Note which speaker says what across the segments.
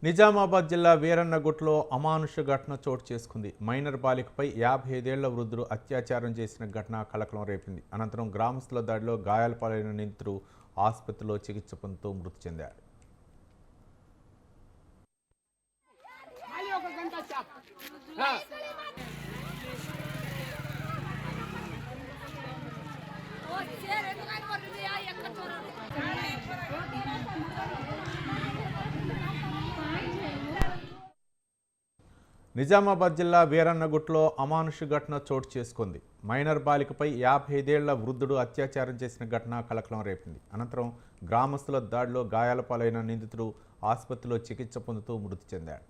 Speaker 1: నిజామాబాద్ జిల్లా వీరన్నగుట్లో అమానుష ఘటన చోటు చేసుకుంది. మైనర్ బాలికపై 55 ఏళ్ల వృద్ధుడు అత్యాచారం చేసిన ఘటన కలకలం రేపింది. అనంతరం గ్రామస్తుల దాడిలో గాయాల పాలైన నిందితుడు ఆసుపత్రిలో చికిత్స పొందుతూ మృతి చెందాడు. నిజామాబాద్ జిల్లా వీరన్నగుట్లో అమానుష ఘటన చోటు చేసుకుంది. మైనర్ బాలికపై 55 ఏళ్ల వృద్ధుడు అత్యాచారం చేసిన ఘటన కలకలం రేపింది. అనంతరం గ్రామస్తుల దాడిలో గాయాల పాలైన నిందితుడు ఆసుపత్రిలో చికిత్స పొందుతూ మృతి చెందాడు.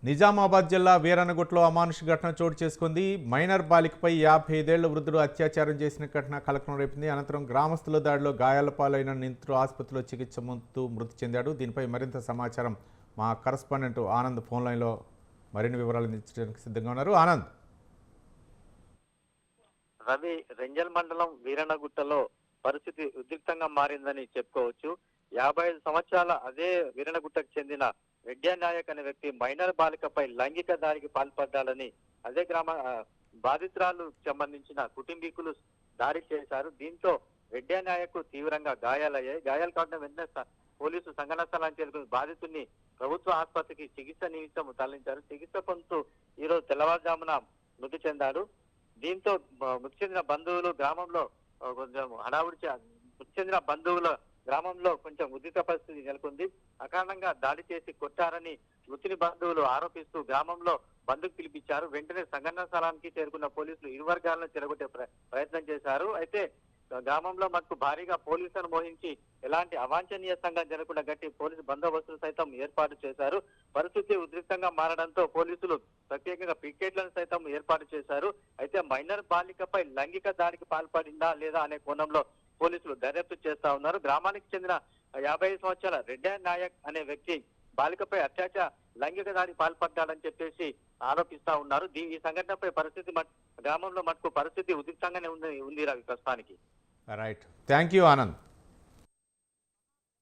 Speaker 1: నిజామాబాద్ జిల్లా వీరన్నగుట్లో అమానుష ఘటన చోటు చేసుకుంది. మైనర్ బాలికపై 55 ఏళ్ల వృద్ధుడు అత్యాచారం చేసిన ఘటన కలకలం రేపింది. అనంతరం గ్రామస్తుల దాడిలో గాయాల పాలైన నిందితుడు ఆసుపత్రిలో చికిత్స పొందుతూ మృతి చెందాడు. దీనిపై మరింత సమాచారం మా కరస్పాండెంట్ ఆనంద్ ఫోన్ లైన్లో మరిన్ని వివరాలు అందించడానికి సిద్ధంగా ఉన్నారు. ఆనంద్.
Speaker 2: రవి, రెంజల్ మండలం వీరన్నగుట్టలో పరిస్థితి ఉద్రిక్తంగా మారిందని చెప్పుకోవచ్చు. 55 సంవత్సరాల అదే వీరన్నగుట్టకు చెందిన రెడ్డి నాయక్ అనే వ్యక్తి మైనర్ బాలికపై లైంగిక దాడికి పాల్పడ్డాలని అదే గ్రామ బాధితురాలు సంబంధించిన కుటుంబీకులు దాడి చేశారు. దీంతో రెడ్డి నాయక్ తీవ్రంగా గాయాలయ్యాయి. గాయాలు కావడం వెంటనే పోలీసు సంఘటనా స్థలానికి చేరుకుని బాధితుడిని ప్రభుత్వ ఆసుపత్రికి చికిత్స నిమిత్తం తరలించారు. చికిత్స పొందుతూ ఈరోజు తెల్లవారుజామున మృతి చెందాడు. దీంతో మృతి చెందిన బంధువులు గ్రామంలో కొంచెం మృతి చెందిన బంధువుల గ్రామంలో కొంచెం ఉద్రిక్త పరిస్థితి నెలకొంది. అకారణంగా దాడి చేసి కొట్టారని మృతుని బంధువులు ఆరోపిస్తూ గ్రామంలో బంధుకు పిలిపించారు. వెంటనే సంఘటనా స్థలానికి చేరుకున్న పోలీసులు ఇరు వర్గాలను చెరగొట్టే ప్రయత్నం చేశారు. అయితే గ్రామంలో మనకు భారీగా పోలీసులను మోహించి ఎలాంటి అవాంఛనీయ సంఘటన జరగకుండా గట్టి పోలీసు బందోబస్తులు సైతం ఏర్పాటు చేశారు. పరిస్థితి ఉద్రిక్తంగా మారడంతో పోలీసులు ప్రత్యేకంగా పికెట్లను సైతం ఏర్పాటు చేశారు. అయితే మైనర్ బాలికపై లైంగిక దాడికి పాల్పడిందా లేదా అనే కోణంలో పోలీసులు దర్యాప్తు చేస్తా ఉన్నారు. గ్రామానికి చెందిన 55 సంవత్సరాల రెడ్డి నాయక్ అనే వ్యక్తి బాలికపై లైంగిక దాడి పాల్పడ్డాడని చెప్పేసి ఆరోపిస్తా ఉన్నారు. ఈ సంఘటనపై పరిస్థితి గ్రామంలో మటుకు పరిస్థితి ఉద్రిక్తంగానే ఉంది రవి ప్రస్తుతానికి.
Speaker 1: Right, thank you Anand.